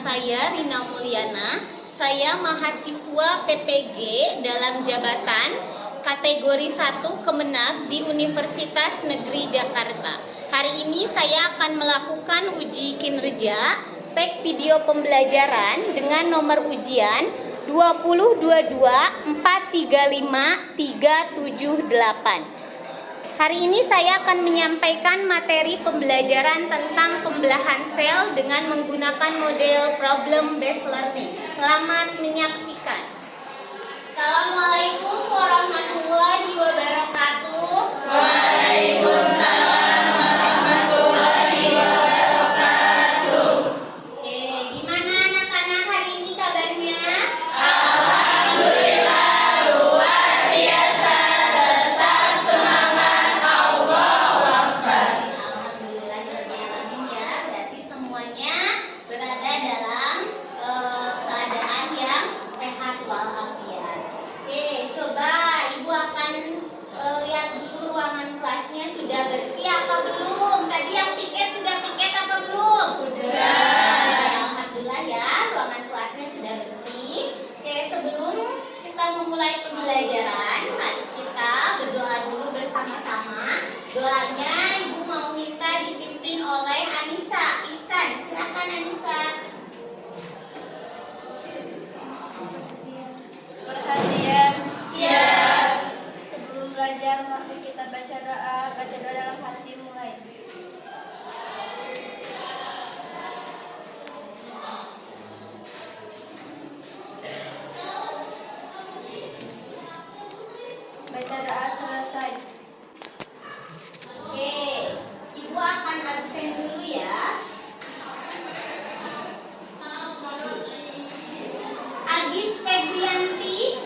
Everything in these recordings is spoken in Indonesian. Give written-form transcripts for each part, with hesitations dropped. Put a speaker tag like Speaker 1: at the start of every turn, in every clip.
Speaker 1: saya Rina Mulyana. Saya mahasiswa PPG dalam jabatan kategori 1 Kemenag di Universitas Negeri Jakarta. Hari ini saya akan melakukan uji kinerja teks video pembelajaran dengan nomor ujian 202235378. Hari ini saya akan menyampaikan materi pembelajaran tentang pembelahan sel dengan menggunakan model problem based learning. Selamat menyaksikan. Assalamualaikum warahmatullahi wabarakatuh.
Speaker 2: Waalaikumsalam warahmatullahi wabarakatuh.
Speaker 1: Oke, gimana anak-anak hari ini kabarnya?
Speaker 2: Alhamdulillah luar biasa, tetap semangat, Allahu Akbar.
Speaker 1: Alhamdulillah ya, berarti semuanya berada dalam keadaan yang sehat walafiat. Oke, coba Ibu akan lihat dulu ruangan kelasnya sudah bersih apa belum? Tadi yang piket sudah piket apa belum? Sudah. Alhamdulillah ya, ruangan kelasnya sudah bersih. Oke, sebelum kita memulai pembelajaran, mari kita berdoa dulu bersama-sama. Doanya Ibu mau minta dipimpin oleh Anissa Ihsan. Silakan Anissa.
Speaker 3: Perhatian,
Speaker 2: Siap.
Speaker 3: sebelum belajar mari kita baca doa dalam hati mulai. Baca doa selesai.
Speaker 1: Oke, Ibu akan absen dulu ya. Agis Febrianti,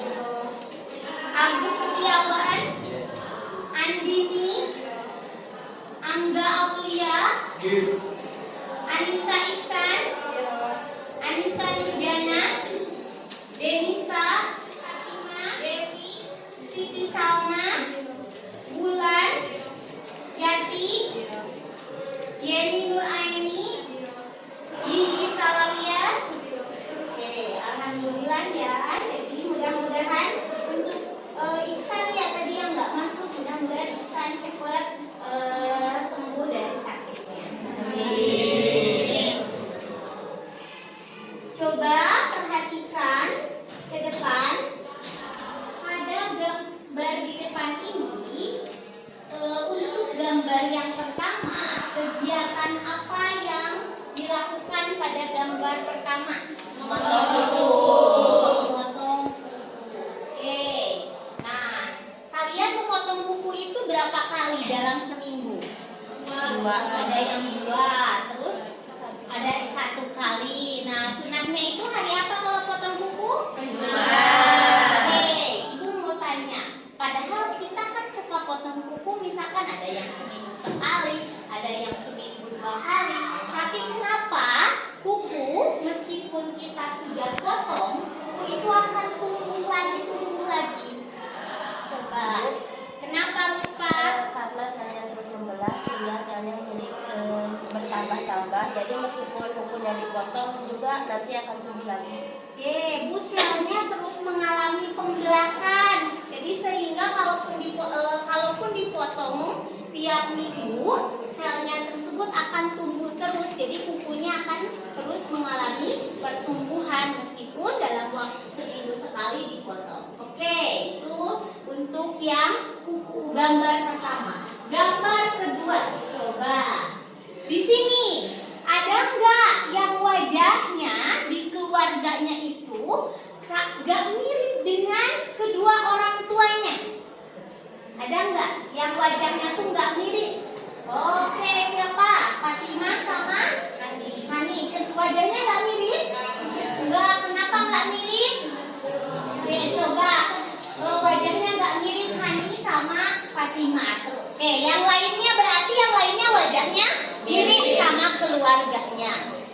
Speaker 1: Agus Setiawan, Andini, Angga Aulia, Anissa Ihsan, Anissa Nurjana, Denisa, Fatima, Dewi, Siti Salma, Bulan, Yati, Yeni Nuraini, Gigi Salawiyah. Oke, alhamdulillah ya. Jadi mudah-mudahan untuk Ihsan ya tadi yang nggak masuk, mudah-mudahan Ihsan cepat sembuh dari sakitnya. Amin. Coba perhatikan ke depan. Pada gambar di depan ini, untuk gambar yang pertama, kegiatan apa yang dilakukan pada gambar pertama? Memotong buku. Memotong. Oke. Nah, kalian memotong buku itu berapa kali dalam seminggu? Dua. Ada yang 2, terus ada 1 kali. Nah, sunahnya itu hari apa kalau potong buku? Oke, Ibu mau tanya. Padahal kita kan suka potong buku, misalkan ada yang seminggu sekali, ada yang seminggu 2 kali. Tapi kenapa buku meskipun kita sudah potong, buku itu akan tumbuh lagi? Coba, kenapa lupa?
Speaker 3: Karena selnya terus membelah sehingga selnya menjadi bertambah-tambah. Jadi meskipun bukunya dipotong juga nanti akan tumbuh lagi.
Speaker 1: Oke, Bu, selnya terus mengalami pembelahan. Jadi sehingga kalaupun dipotong tiap minggu, selnya tersebut akan tumbuh terus. Jadi kukunya akan terus mengalami pertumbuhan meskipun dalam waktu seminggu sekali dipotong. Oke, itu untuk yang kuku gambar pertama. Gambar kedua, coba. Di sini ada nggak yang wajahnya di keluarganya itu gak mirip dengan kedua orang tuanya? Ada nggak yang wajahnya tuh nggak mirip? Oke, siapa? Fatimah sama Hani. Wajahnya nggak mirip? Enggak. Kenapa nggak mirip? Oke, coba. Wajahnya nggak mirip Hani sama Fatimah. Oke, yang lainnya berarti yang lainnya wajahnya mirip sama keluarganya.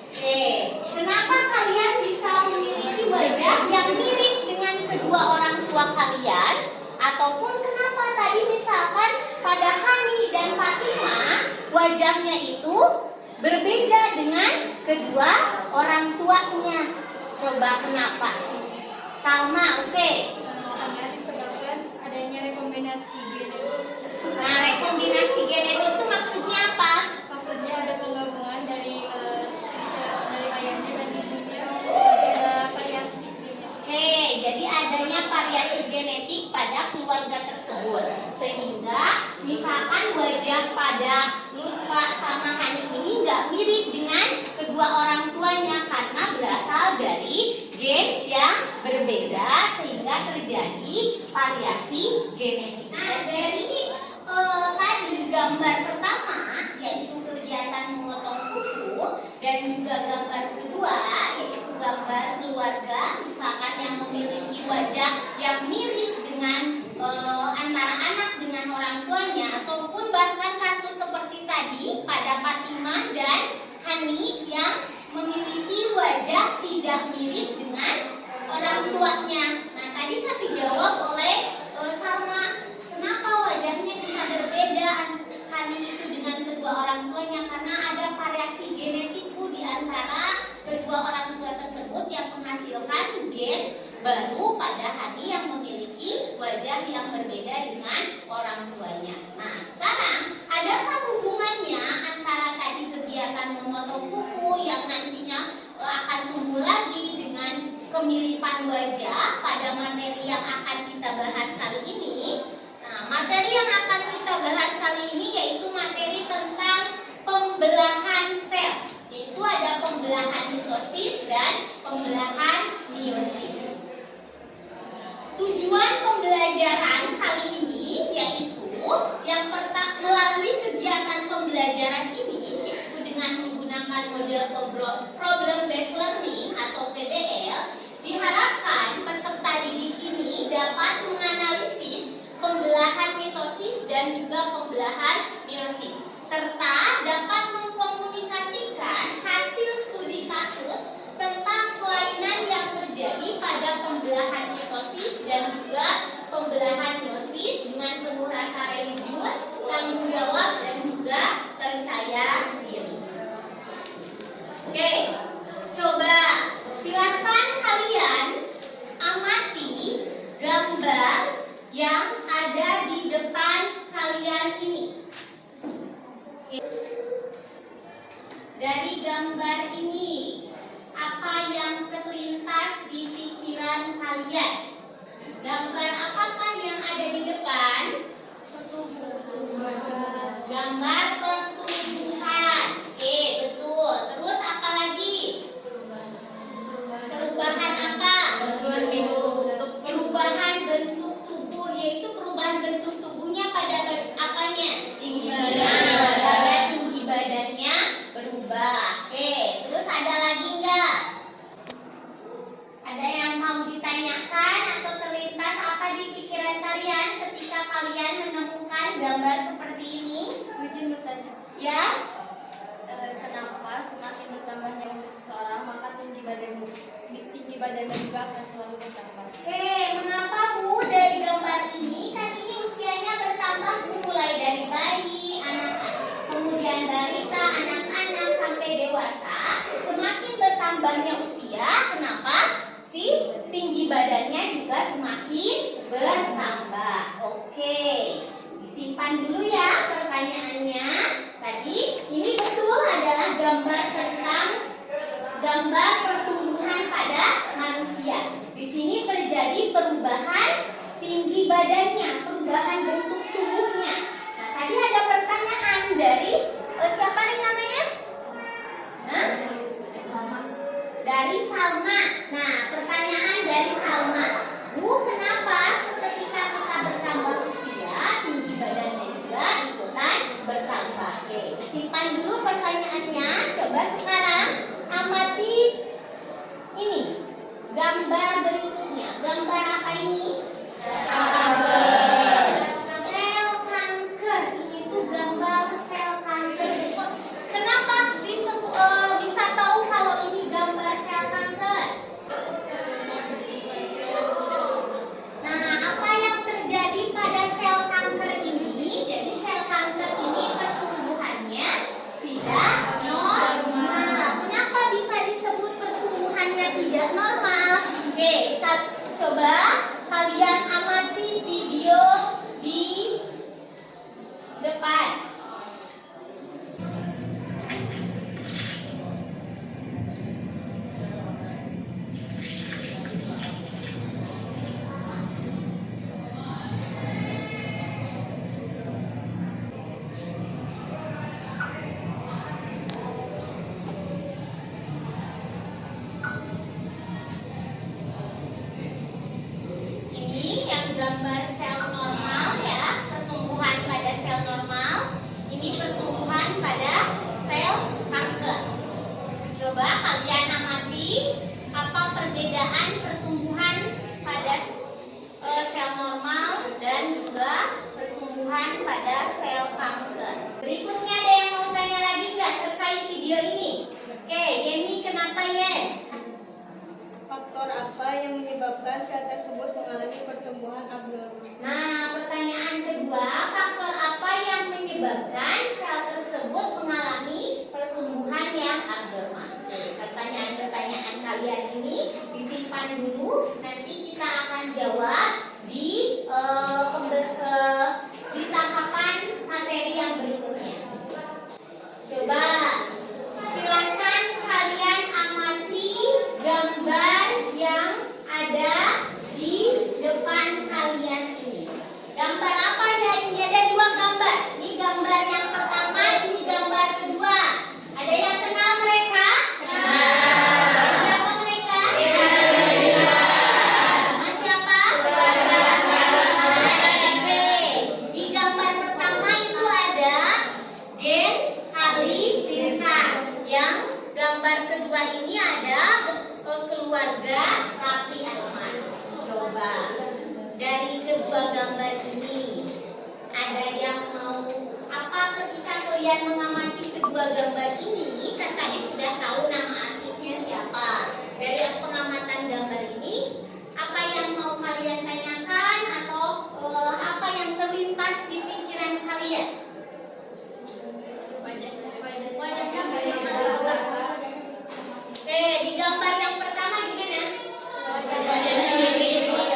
Speaker 1: Oke, kenapa kalian bisa memiliki wajah yang mirip dengan kedua orang tua kalian? Ataupun kenapa tadi misalkan pada Hani dan Fatimah wajahnya itu berbeda dengan kedua orang tuanya. Coba kenapa? Salma, oke.
Speaker 2: Karena disebabkan adanya rekombinasi genetik.
Speaker 1: Nah, rekombinasi genetik itu maksudnya apa?
Speaker 2: Maksudnya ada penggabungan dari ayahnya dan ibunya. Jadi ada variasi genetik.
Speaker 1: Oke, jadi adanya variasi genetik pada keluarga tersebut. Sehingga misalkan wajah pada Lutfa sama Hani ini nggak mirip dengan kedua orang tuanya karena berasal dari gen yang berbeda sehingga terjadi variasi genetik. Nah, dari tadi gambar pertama yaitu kegiatan memotong kuku dan juga gambar kedua yaitu gambar keluarga misalkan yang memiliki wajah yang mirip dengan antara anak dengan orang tuanya ataupun bahkan kasus seperti tadi pada Fatimah dan Hani yang memiliki wajah tidak mirip dengan orang tuanya. Nah, tadi kan dijawab oleh Salma, kenapa wajahnya bisa berbeda Hani itu dengan kedua orang tuanya karena ada variasi genetik di antara kedua orang tua tersebut yang menghasilkan gen baru pada Hani yang memiliki wajah yang berbeda dengan orang tuanya. Nah, sekarang adakah hubungannya antara tadi kegiatan memotong kuku yang nantinya akan tumbuh lagi dengan kemiripan wajah pada materi yang akan kita bahas kali ini? Nah, materi yang akan kita bahas kali ini yaitu materi tentang pembelahan sel. Yaitu ada pembelahan mitosis dan pembelahan meiosis. Tujuan pembelajaran kali ini yaitu yang pertama melalui kegiatan pembelajaran ini yaitu dengan menggunakan model problem based learning atau PBL diharapkan peserta didik ini dapat menganalisis pembelahan mitosis dan juga pembelahan meiosis serta dapat mengkomunikasikan hasil studi kasus tentang kelainan yang terjadi pada pembelahan mitosis dan juga pembelahan meiosis dengan penuh rasa religius, tanggung jawab dan juga percaya diri. Oke, coba silakan kalian amati gambar yang ada di depan kalian ini. Dari gambar ini, apa yang terlintas di pikiran kalian? Gambar apakah yang ada di depan? Gambar pertumbuhan. Oke, betul. Terus apa lagi? Perubahan apa? Perubahan bentuk tubuh, yaitu perubahan bentuk tubuhnya pada apanya? Tinggi badan. Pada tinggi badannya berubah. Oke, terus ada lagi enggak? Ada yang mau ditanyakan atau terlintas apa di pikiran kalian ketika kalian menemukan gambar seperti ini?
Speaker 2: Izin bertanya.
Speaker 1: Ya?
Speaker 2: Kenapa semakin bertambahnya umur seseorang maka tinggi badannya juga akan selalu bertambah?
Speaker 1: Oke, mengapa Bu dari gambar ini? Kan ini usianya bertambah Bu, mulai dari bayi, anak-anak, kemudian balita, anak-anak sampai dewasa. Semakin bertambahnya usia, kenapa? Si tinggi badannya juga semakin bertambah. Oke, disimpan dulu ya pertanyaannya. Tadi ini betul adalah gambar tentang gambar pertumbuhan pada manusia. Di sini terjadi perubahan tinggi badannya, perubahan bentuk tubuhnya. Nah, tadi ada pertanyaan dari siapa nih namanya? Hah? Dari Salma. Nah, pertanyaan dari Salma. Bu, kenapa ketika kita bertambah usia, tinggi badannya juga ikutan bertambah? Oke, simpan dulu pertanyaannya. Coba sekarang amati ini gambar berikutnya. Gambar apa ini? ditemukan pada sel kanker. Berikutnya ada yang mau tanya lagi nggak terkait video ini? Oke, Yeni, kenapa Yen?
Speaker 2: Faktor apa yang menyebabkan sel tersebut mengalami pertumbuhan abnormal?
Speaker 1: Nah, pertanyaan kedua, faktor apa yang menyebabkan sel tersebut mengalami pertumbuhan yang abnormal? Oke, pertanyaan-pertanyaan kalian ini disimpan dulu, nanti kita akan jawab di tahapan materi yang berikutnya. Coba silakan kalian amati gambar yang ada di depan kalian ini. Gambar apa ya? Ini ada dua gambar. Ini gambar yang pertama, ini gambar kedua. Ada yang kenal mereka? Siapa mereka? Sama siapa? Oke. Di gambar pertama itu ada gen halilintar. Yang gambar kedua ini ada keluarga Raffi Ahmad. Coba dari kedua gambar ini ada yang mau apa ketika kalian mengamati kedua gambar ini? Kan tadi sudah tahu nama artisnya siapa. Dari pengamatan gambar ini, apa yang mau kalian tanyakan atau apa yang terlintas di pikiran kalian? Oke, di gambar yang pertama gimana?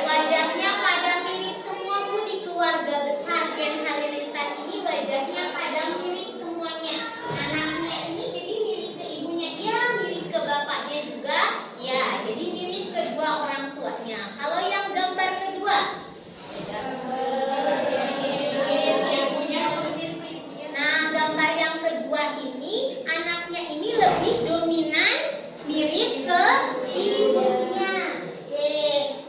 Speaker 1: Wajahnya pada mirip semua Bu, di keluarga besar Gen Halilintar ini wajahnya pada mirip semuanya. Anaknya ini jadi mirip ke ibunya, iya, mirip ke bapaknya juga, ya, jadi mirip kedua orang tuanya. Kalau yang gambar kedua, nah gambar yang kedua ini anaknya ini lebih dominan mirip ke ibunya. Oke,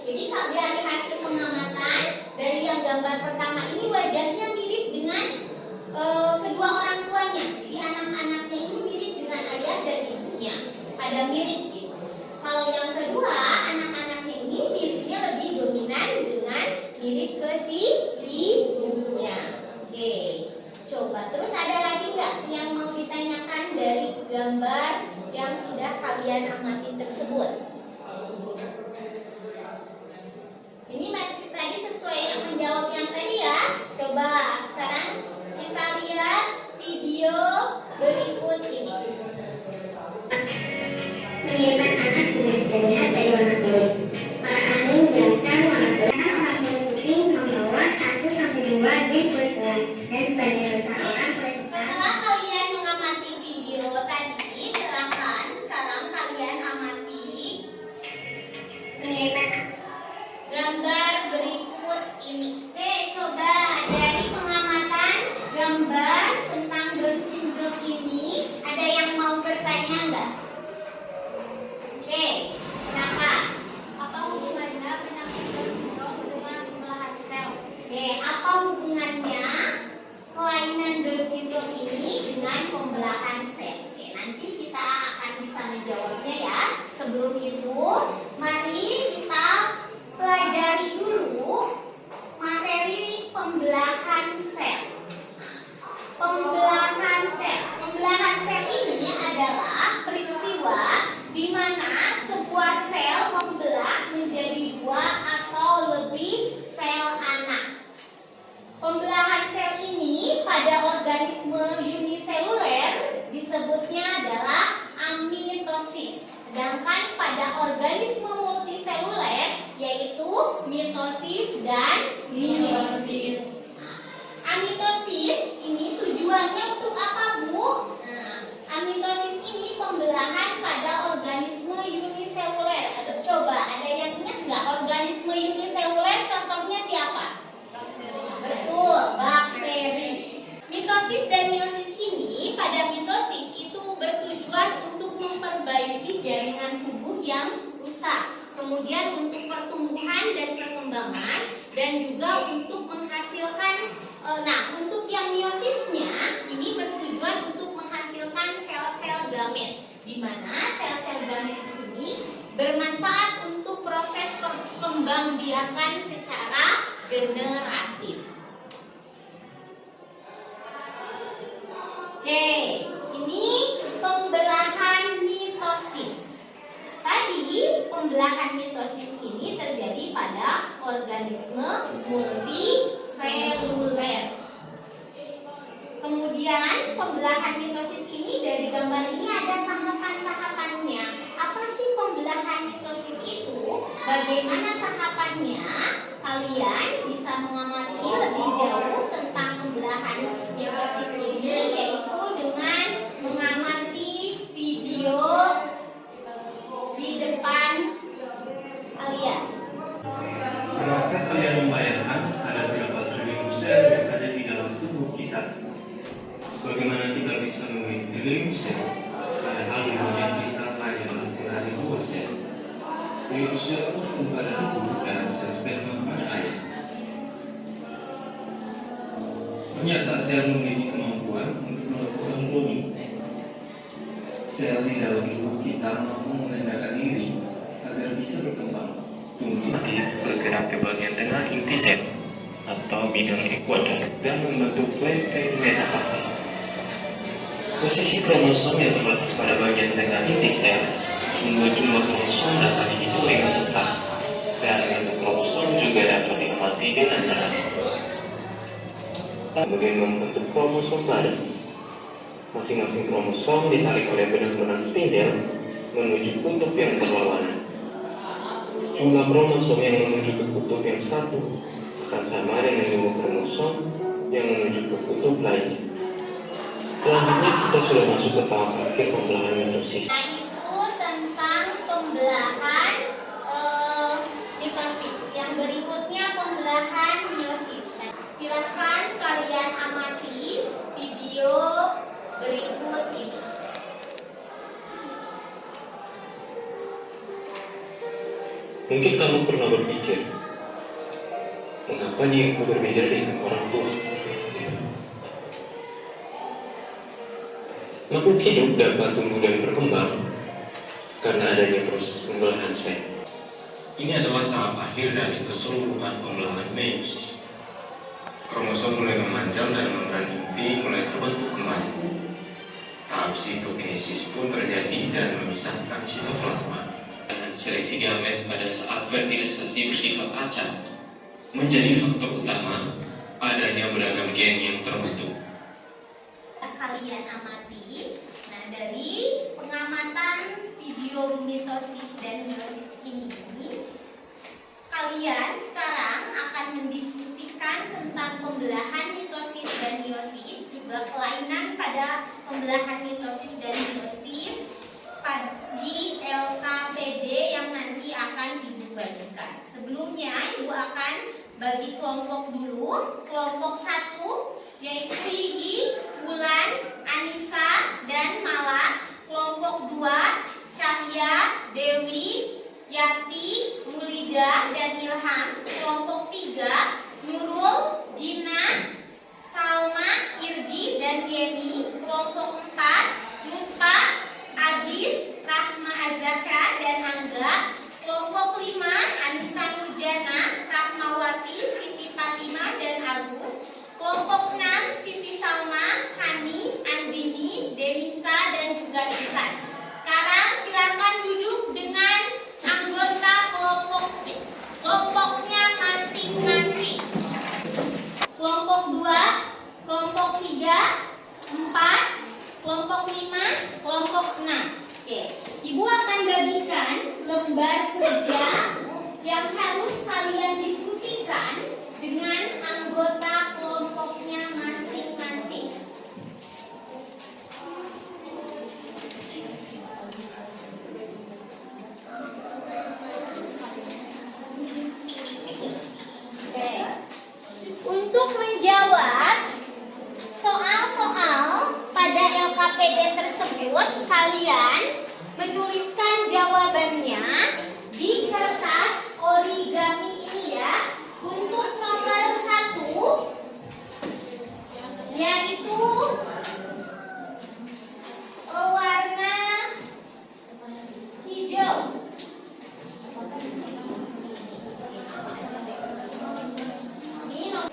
Speaker 1: jadi kalau dari hasil pengamatan dari yang gambar pertama ini wajahnya mirip dengan kedua orang tuanya. Jadi anak-anaknya ini mirip dengan ayah dan ibunya, pada mirip gitu. Kalau yang kedua anak-anaknya ini miripnya lebih dominan dengan mirip ke si ibunya. Oke, coba terus ada lagi nggak yang mau ditanyakan dari gambar yang sudah kalian amati tersebut? Ini masih tadi sesuai yang menjawab yang tadi ya. Coba sekarang kita lihat video berikut ini.
Speaker 4: Mengirmat anak dengan terlihat dari warna kulit. Para ahli menjelaskan warna kulit karena orang kulit putih membawa 1-2 gen kulit gelap dan sebagian besar orang kulit hitam.
Speaker 1: Setelah kalian mengamati video tadi, silakan sekarang kalian amati
Speaker 4: Mengirmat
Speaker 1: gambar berikut ini. Oke, coba dari pengamatan gambar tentang Down syndrome ini, ada yang mau bertanya nggak? Oke, kenapa?
Speaker 2: Apa hubungannya penyakit Down syndrome dengan pembelahan sel?
Speaker 1: Oke, apa hubungannya kelainan Down syndrome ini dengan pembelahan sel? Oke, nanti kita akan bisa menjawabnya ya. Sebelum itu, mari kita pelajari dulu materi pembelahan sel. Pembelahan sel. Pembelahan sel ini adalah peristiwa di mana sebuah sel membelah menjadi 2 atau lebih sel anak. Pembelahan sel ini pada organisme uniseluler disebutnya adalah amitosis. Sedangkan pada organisme multiseluler yaitu mitosis dan meiosis. Amitosis ini tujuannya untuk apa, Bu? Amitosis ini pembelahan pada organisme uniseluler. Aduh, coba ada yang ingat nggak organisme uniseluler? Contohnya siapa? Betul, bakteri. Mitosis dan meiosis ini, pada mitosis itu bertujuan untuk memperbaiki jaringan tubuh yang rusak. Kemudian untuk pertumbuhan dan perkembangan, dan juga untuk menghasilkan, untuk yang meosisnya ini bertujuan untuk menghasilkan sel-sel gamet, di mana sel-sel gamet ini bermanfaat untuk proses perkembangbiakan secara generatif. multiseluler. Kemudian pembelahan mitosis ini dari gambar ini ada tahapan-tahapannya. Apa sih pembelahan mitosis itu? Bagaimana tahapannya? Kalian bisa mengamati lebih jauh tentang pembelahan mitosis ini, yaitu dengan mengamati video di depan kalian.
Speaker 5: Apakah kalian membayangkan ada berapa triliun sel yang ada di dalam tubuh kita? Bagaimana kita bisa memiliki triliun sel? Padahal di dunia kita hanya ada 2 sel, yaitu sel usus pada tubuh dan sel sperma pada air. Ternyata sel memiliki kemampuan untuk melakukan cloning. Sel di dalam tubuh kita mampu mengendalikan diri agar bisa berkembang, tumbuh, bergerak ke bagian tengah inti sel atau bidang ekuador dan membentuk lempeng metafase. Posisi kromosom yang terletak pada bagian tengah inti sel membuat jumlah kromosom dapat dihitung dengan tepat, dan bentuk kromosom juga dapat diamati dengan jelas. Kemudian membentuk kromosom baru. Masing-masing kromosom ditarik oleh benang-benang spindel menuju kutub yang berlawanan. Jumlah kromosom yang menuju ke kutub yang satu akan sama dengan jumlah kromosom yang menuju ke kutub lainnya. Selanjutnya kita sudah masuk ke tahap akhir pembelahan mitosis.
Speaker 1: Nah, itu tentang pembelahan mitosis. Yang berikutnya pembelahan meiosis. Nah, silakan kalian amati video berikut ini.
Speaker 5: Mungkin kamu pernah berpikir, mengapa diriku berbeda dengan orang tua? Makhluk hidup dapat tumbuh dan berkembang karena adanya proses pembelahan sel. Ini adalah tahap akhir dari keseluruhan pembelahan meiosis. Kromosom mulai memanjang dan membran inti mulai terbentuk kembali. Tahap sitokinesis pun terjadi dan memisahkan sitoplasma. Dan seleksi gamet pada saat fertilisasi bersifat acak menjadi faktor utama adanya beragam gen yang terbentuk.
Speaker 1: Kalian amati. Nah, dari pengamatan video mitosis dan meiosis ini, kalian sekarang akan mendiskusikan tentang pembelahan mitosis dan meiosis, juga kelainan pada pembelahan mitosis dan meiosis di LKPD yang nanti akan Ibu bagikan. Sebelumnya Ibu akan bagi kelompok dulu. Kelompok 1 yaitu Gigi, Bulan, Anissa, dan Mala. Kelompok 2 Cahya, Dewi, Yati, Mulida, dan Ilham. Kelompok 3 Nurul, Gina, Salma, Irgi, dan Yeni. Kelompok 4 Lutfa, Agis, Rahma Azahra, dan Angga. Kelompok 5 Anissa Nurjana, Rahmawati, Siti Fatima, dan Agus. Kelompok 6 Siti Salma, Hani, Andini, Denisa, dan juga Ihsan. Sekarang silakan duduk dengan anggota kelompoknya masing-masing. Kelompok 2, kelompok 3, 4, kelompok 5, kelompok 6. Oke, Ibu akan bagikan lembar kerja yang harus kalian diskusikan dengan anggota kelompoknya masing-masing. Oke. Untuk menjawab soal-soal pada LKPD tersebut, kalian menuliskan jawabannya di kertas origami ini ya. Untuk nomor 1 yaitu warna hijau. Ini nomor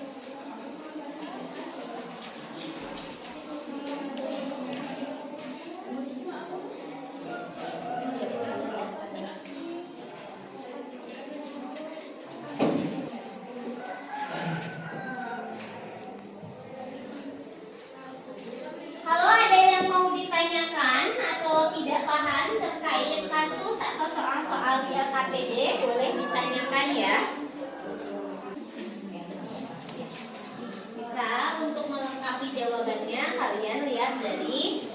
Speaker 1: LKPD boleh ditanyakan ya. Bisa untuk melengkapi jawabannya kalian lihat dari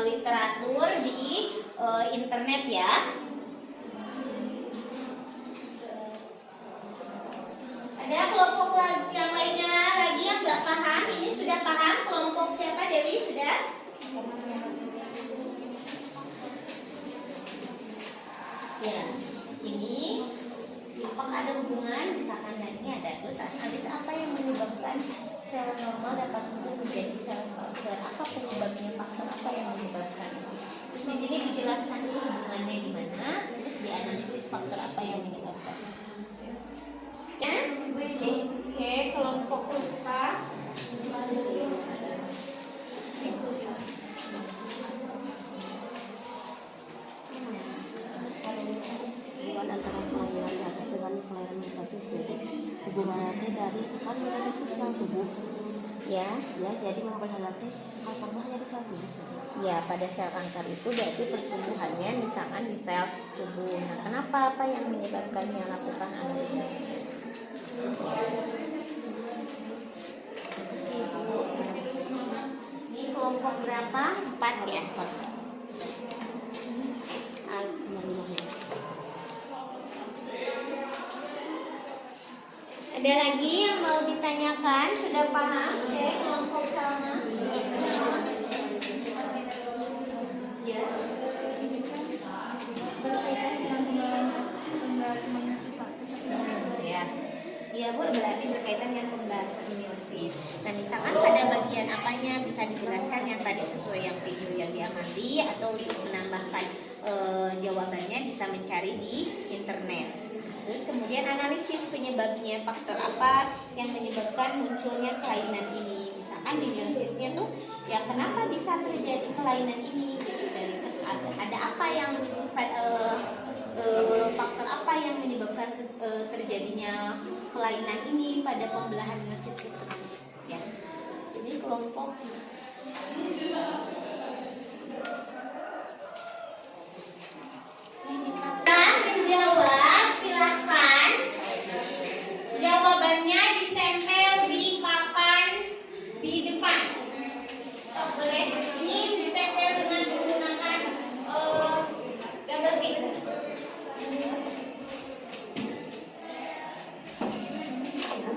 Speaker 1: literatur di internet ya. Ada kelompok yang lainnya lagi yang nggak paham? Ini sudah paham? Kelompok siapa? Dewi sudah? Ya, ini apakah ada hubungan? Misalkan ini ada terus apa yang menyebabkan sel normal dapat tumbuh menjadi sel kanker? Apa penyebabnya? Faktor apa yang menyebabkan? Terus di sini dijelaskan dulu hubungannya di mana, terus dianalisis faktor apa yang menyebabkan. Ya, oke, kelompok kita.
Speaker 3: Hubungan antara kelainan di atas dengan kelainan mitosis, jadi hubungannya dari kan mitosis itu sel tubuh
Speaker 1: Ya,
Speaker 3: jadi memperhatikan hal tambahan dari sel tubuh.
Speaker 1: ya pada sel kanker itu berarti pertumbuhannya misalkan di sel tubuh. Nah, kenapa? Apa yang menyebabkannya? Lakukan analisis. Ini kelompok berapa? 4 ya? Ada lagi yang mau ditanyakan? Sudah paham? Oke, kelompok sama. Ya.
Speaker 2: Berkaitan dengan
Speaker 1: Ya. Ya, boleh berarti berkaitan dengan pembahasan meiosis. Nah, misalkan pada bagian apanya bisa dijelaskan yang tadi sesuai yang video yang diamati, atau untuk menambahkan jawabannya bisa mencari di internet. Terus kemudian analisis penyebabnya, faktor apa yang menyebabkan munculnya kelainan ini. Misalkan di meiosisnya tuh ya kenapa bisa terjadi kelainan ini gitu, dari ada apa yang faktor apa yang menyebabkan terjadinya kelainan ini pada pembelahan meiosis tersebut ya. Jadi kelompok menjawab, silahkan jawabannya ditempel di papan di depan. Boleh ini ditempel dengan menggunakan double tick.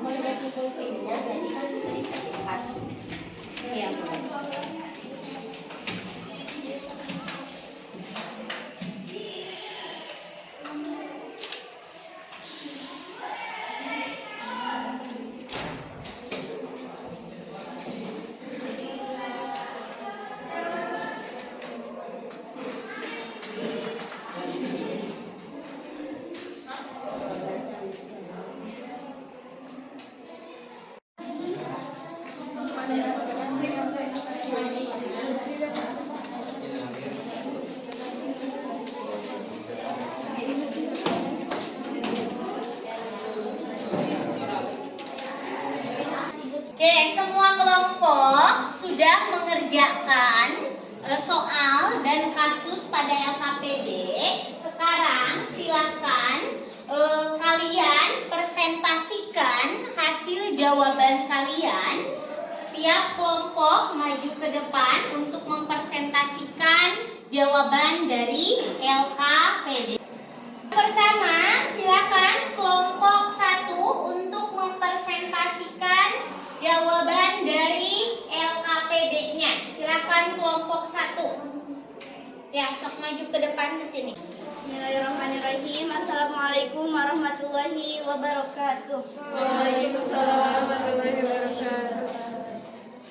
Speaker 3: Kalau udah cukup fixnya, jadi kan kita dikasih 4.
Speaker 1: Ya, Oke, semua kelompok sudah mengerjakan soal dan kasus pada LKPD. Sekarang silakan kalian presentasikan hasil jawaban kalian. Tiap kelompok maju ke depan untuk mempresentasikan jawaban dari LKPD. Pertama, silakan kelompok 1 untuk mempresentasikan jawaban dari LKPD-nya. Silakan kelompok 1. Ya, sok maju ke depan ke sini.
Speaker 2: Bismillahirrahmanirrahim. Assalamualaikum warahmatullahi wabarakatuh.
Speaker 6: Waalaikumsalam warahmatullahi wabarakatuh.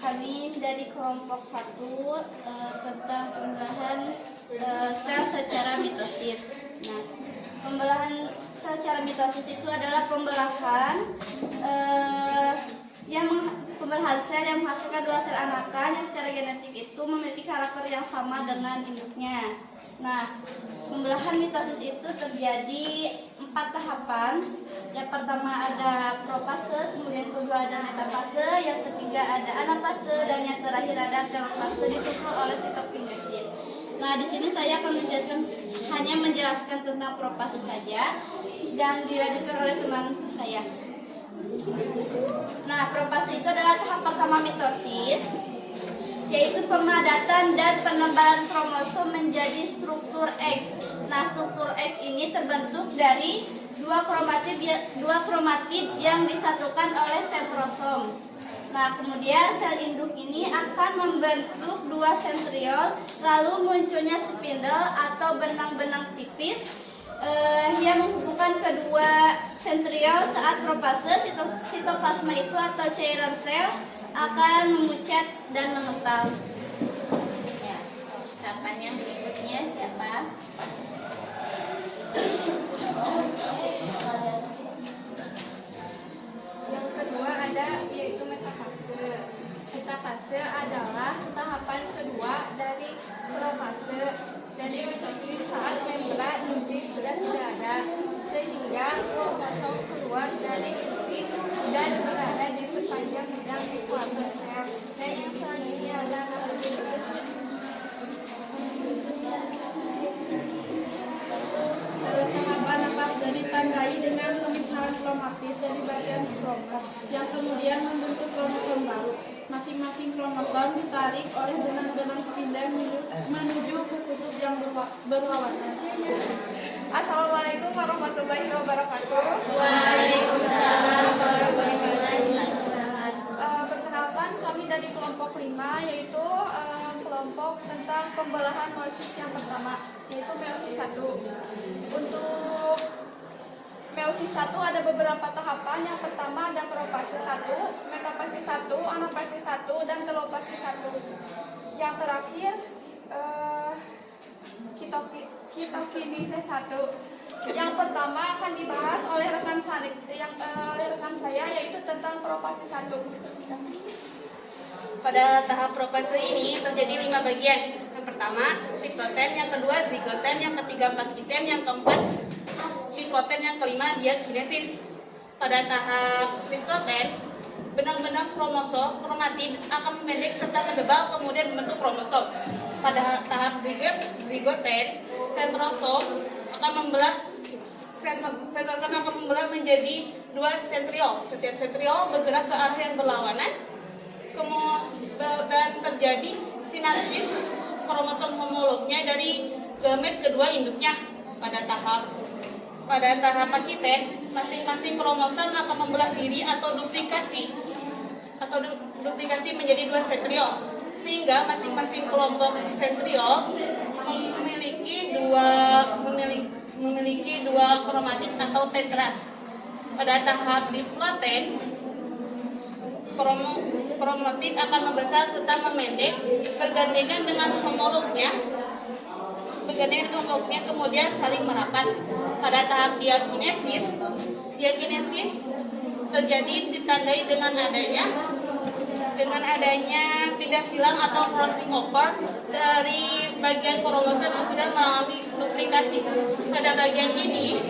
Speaker 2: Kami dari kelompok 1 tentang pembelahan sel secara mitosis. Nah, pembelahan sel secara mitosis itu adalah pembelahan pembelahan sel yang menghasilkan 2 sel anakan yang secara genetik itu memiliki karakter yang sama dengan induknya. Nah, pembelahan mitosis itu terjadi 4 tahapan. Yang pertama ada profase, kemudian kedua ada metafase, yang ketiga ada anafase, dan yang terakhir ada telofase disusul oleh sitokinesis. Nah, di sini saya akan hanya menjelaskan tentang profase saja. dan dilanjutkan oleh teman saya. Nah, propase itu adalah tahap pertama mitosis, yaitu pemadatan dan penebalan kromosom menjadi struktur X. Nah, struktur X ini terbentuk dari dua kromatid yang disatukan oleh sentrosom. Nah, kemudian sel induk ini akan membentuk dua sentriol, lalu munculnya spindle atau benang-benang tipis yang menghubungkan kedua sentriol. Saat propase, sitoplasma itu atau cairan sel akan memucat dan mengental.
Speaker 3: Ya, tahapan yang berikutnya siapa?
Speaker 6: Yang kedua ada yaitu metafase. Metafase adalah tahapan kedua dari profase. Jadi mitosis saat membran inti sudah tidak ada, sehingga kromosom keluar dari inti dan berada di sepanjang bidang ekuator sel. Dan yang selanjutnya adalah
Speaker 7: tahapan fase ditandai dengan pemisahan kromatid dari bagian stroma yang kemudian membentuk kromosom baru. Masing-masing kromosom ditarik oleh benang-benang spindle menuju ke kutub yang berlawanan.
Speaker 6: Assalamualaikum warahmatullahi wabarakatuh.
Speaker 1: Waalaikumsalam warahmatullahi
Speaker 6: Perkenalkan, kami dari kelompok 5, yaitu kelompok tentang pembelahan meiosis yang pertama, yaitu meiosis 1. Untuk meiosis 1 ada beberapa tahapan. Yang pertama ada profase 1, metafase 1, anafase 1, dan telopase 1. Yang terakhir sitokinese 1. Yang pertama akan dibahas oleh rekan saya yaitu tentang profase 1.
Speaker 8: Pada tahap profase ini terjadi 5 bagian. Yang pertama, triptoten, yang kedua zigoten, yang ketiga pakiten, yang keempat triploten, yang kelima diakinesis. Pada tahap triptoten, benang-benang kromatid akan memendek serta mendebal kemudian membentuk kromosom. Pada tahap zigoten, sentrosom akan membelah menjadi 2 sentriol. Setiap sentriol bergerak ke arah yang berlawanan, dan terjadi sinapsis kromosom homolognya dari gamet kedua induknya. Pada tahap pakiten, masing-masing kromosom akan membelah diri atau duplikasi menjadi 2 sentriol, sehingga masing-masing kelompok sentriol memiliki dua kromatid atau tetra. Pada tahap diploten, kromatid akan membesar serta memendek bergandengan dengan homolognya kemudian saling merapat. Pada tahap diakinesis terjadi ditandai dengan adanya pindah silang atau crossing over dari bagian kromosom yang sudah mengalami duplikasi. Pada bagian ini,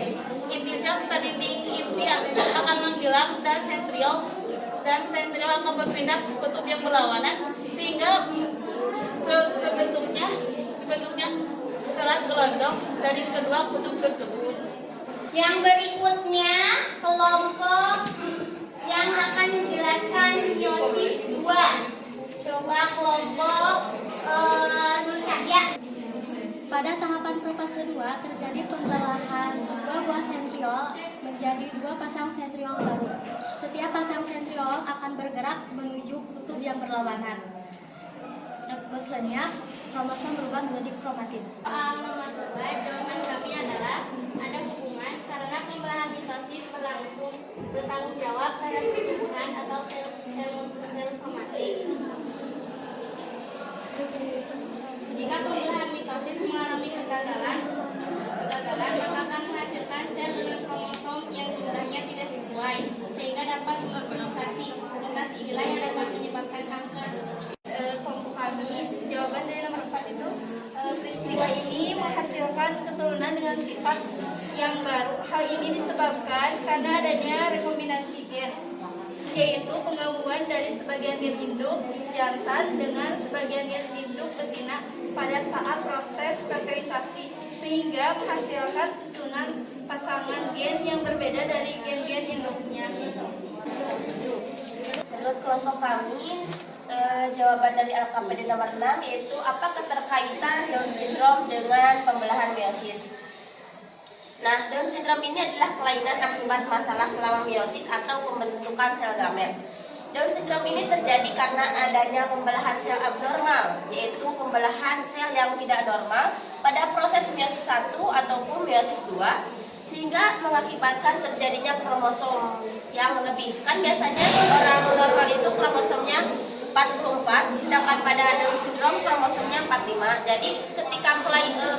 Speaker 8: inti sel serta dinding inti akan menghilang dan sentriol akan berpindah ke kutub yang berlawanan, sehingga terbentuknya serat gelondong dari kedua kutub tersebut.
Speaker 1: Yang berikutnya kelompok yang akan menjelaskan meiosis 2. Coba kelompok Nur Cahya.
Speaker 9: Pada tahapan profase 2 terjadi pembelahan 2 buah sentriol menjadi 2 pasang sentriol baru. Setiap pasang sentriol akan bergerak menuju kutub yang berlawanan. Maksudnya, kromosom berubah menjadi kromatid.
Speaker 1: Nomor 2, jawaban kami adalah ada hubungan karena pembelahan mitosis berlangsung bertanggung jawab pada pertumbuhan atau sel somatik. Jika pembelahan mitosis mengalami kegagalan maka akan menghasilkan sel dengan kromosom yang jumlahnya tidak sesuai, sehingga dapat memicu mutasi. Mutasi inilah yang dapat menyebabkan kanker.
Speaker 2: Kelompok kami, jawaban dari nomor 4 itu peristiwa ini menghasilkan keturunan dengan sifat yang baru. Hal ini disebabkan karena adanya rekombinasi gen, yaitu penggabungan dari sebagian gen induk jantan dengan sebagian gen induk betina pada saat proses fertilisasi, sehingga menghasilkan susunan pasangan gen yang berbeda dari gen-gen induknya.
Speaker 3: Menurut kelompok kami, jawaban dari LKPD nomor 6 yaitu apa keterkaitan Down syndrome dengan pembelahan meiosis. Nah, Down syndrome ini adalah kelainan akibat masalah selama meiosis atau pembentukan sel gamet. Down syndrome ini terjadi karena adanya pembelahan sel abnormal, yaitu pembelahan sel yang tidak normal pada proses meiosis 1 ataupun meiosis 2, sehingga mengakibatkan terjadinya kromosom yang lebih. Kan biasanya orang normal itu kromosomnya 44, sedangkan pada Down syndrome kromosomnya 45. Jadi ketika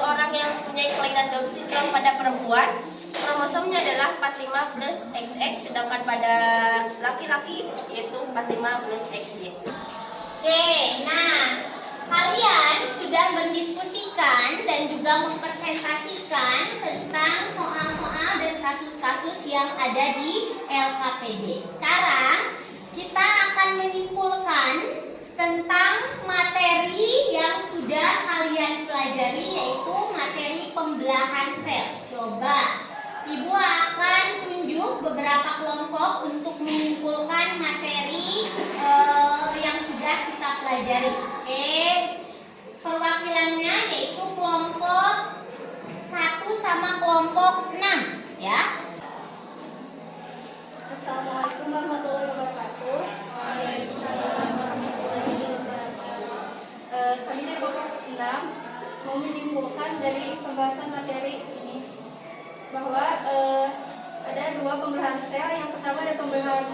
Speaker 3: orang yang punya kelainan Down syndrome pada perempuan, kromosomnya adalah 45 plus XX, sedangkan pada laki-laki yaitu 45 plus XY.
Speaker 1: Oke, nah kalian sudah mendiskusikan dan juga mempresentasikan tentang soal-soal dan kasus-kasus yang ada di LKPD. Sekarang kita akan menyimpulkan tentang materi yang sudah kalian pelajari, yaitu materi pembelahan sel. Coba Ibu akan tunjuk beberapa kelompok untuk menyimpulkan materi yang sudah kita pelajari. Oke, perwakilannya yaitu kelompok 1 sama kelompok 6 ya.
Speaker 2: Assalamualaikum warahmatullahi wabarakatuh. Kami dari kelompok 6 mau menyimpulkan dari pembahasan materi ini bahwa ada dua pembelahan sel. Yang pertama ada pembelahan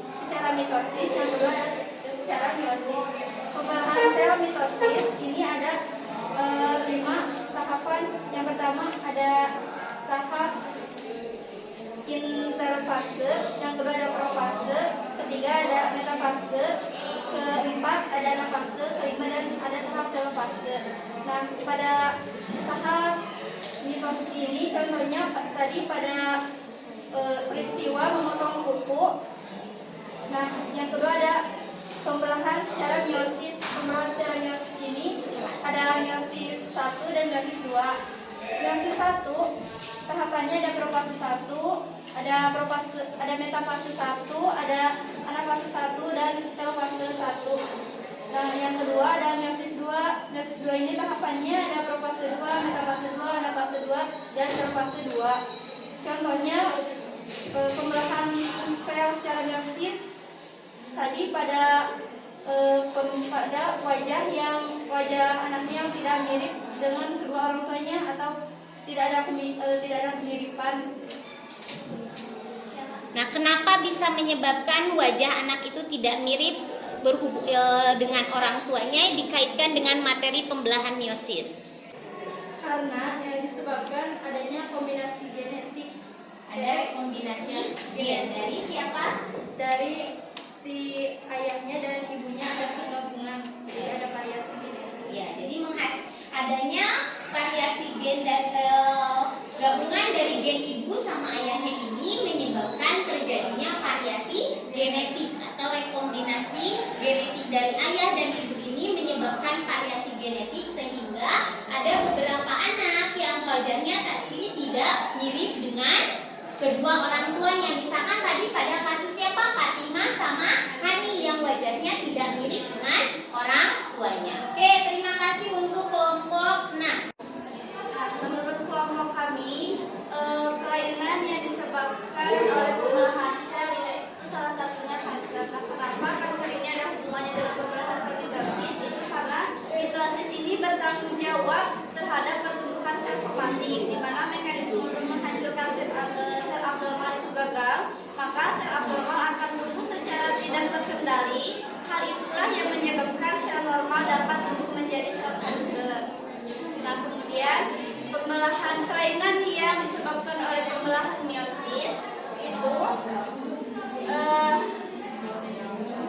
Speaker 2: secara mitosis, yang kedua ada secara meiosis. Pembelahan sel mitosis ini ada 5 tahapan. Yang pertama ada tahap interfase, yang kedua ada profase, ketiga ada metafase, keempat ada anafase, kelima dan ada tahap telofase. Nah, pada tahap mitosis ini contohnya tadi pada peristiwa memotong kuku. Nah, yang kedua ada pembelahan secara meiosis. Pembelahan secara meiosis ini ada meiosis 1 dan meiosis 2. Meiosis 1 tahapannya ada profase 1, ada metafase 1, ada anafase 1 dan telofase 1. Nah, yang kedua ada meiosis 2. Meiosis 2 ini tahapannya ada profase 2, metafase 2, anafase 2 dan telofase 2. Contohnya pembelahan sel secara meiosis tadi pada wajah anaknya yang tidak mirip dengan kedua orang tuanya atau tidak ada kemiripan.
Speaker 1: Nah, kenapa bisa menyebabkan wajah anak itu tidak mirip dengan orang tuanya dikaitkan dengan materi pembelahan meiosis?
Speaker 2: Karena disebabkan adanya kombinasi genetik.
Speaker 1: Ada kombinasi gen dari siapa?
Speaker 2: Dari si ayahnya dan ibunya ada penggabungan, jadi ada variasi genetik.
Speaker 1: Ya, jadi adanya variasi gen dan gabungan dari gen ibu sama ayahnya ini menyebabkan terjadinya variasi genetik atau rekombinasi genetik dari ayah dan ibu ini menyebabkan variasi genetik, sehingga ada beberapa anak yang wajahnya tapi tidak mirip dengan kedua orang tuanya. Misalkan tadi pada kasus siapa? Fatimah sama Hani yang wajahnya tidak mirip dengan orang tuanya. Oke, terima kasih untuk kelompok 6.
Speaker 2: Menurut kelompok kami, kelainan yang disebabkan oleh pembelahan sel itu salah satunya kanker. Nah, kenapa kanker ini ada hubungannya dengan pembelahan sel mitosis? Itu karena mitosis ini bertanggung jawab terhadap pertumbuhan sel somatik, di mana mekanisme untuk menghancurkan sel abnormal itu gagal, maka sel abnormal akan tumbuh secara tidak terkendali. Hal itulah yang menyebabkan sel normal dapat tumbuh menjadi sel kanker. Nah, kemudian pembelahan kelainan yang disebabkan oleh pembelahan meiosis itu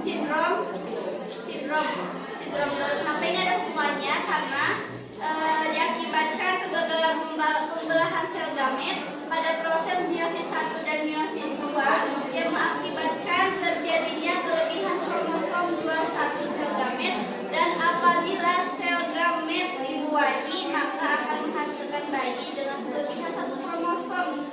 Speaker 2: sindrom. Kenapa ini ada hubungannya? Karena diakibatkan kegagalan pembelahan sel gamet pada proses meiosis 1 dan meiosis 2 yang mengakibatkan terjadinya kelebihan kromosom 21 sel gamet, dan apabila sel gamet dibuahi maka akan menghasilkan bayi dengan kelebihan 1 kromosom.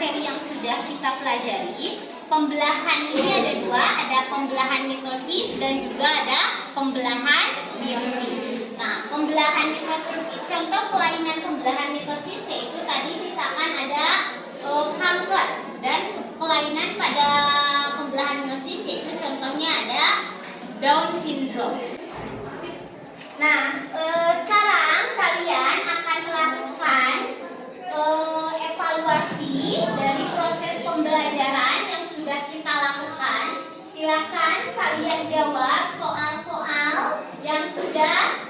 Speaker 1: materi yang sudah kita pelajari, pembelahan ini ada dua, ada pembelahan mitosis dan juga ada pembelahan meiosis. Nah, pembelahan mitosis, contoh kelainan pembelahan mitosis yaitu tadi misalkan ada kanker, dan kelainan pada pembelahan meiosis yaitu contohnya ada Down syndrome. Nah, sekarang kalian akan melakukan evaluasi dari proses pembelajaran yang sudah kita lakukan. Silahkan kalian jawab soal-soal yang sudah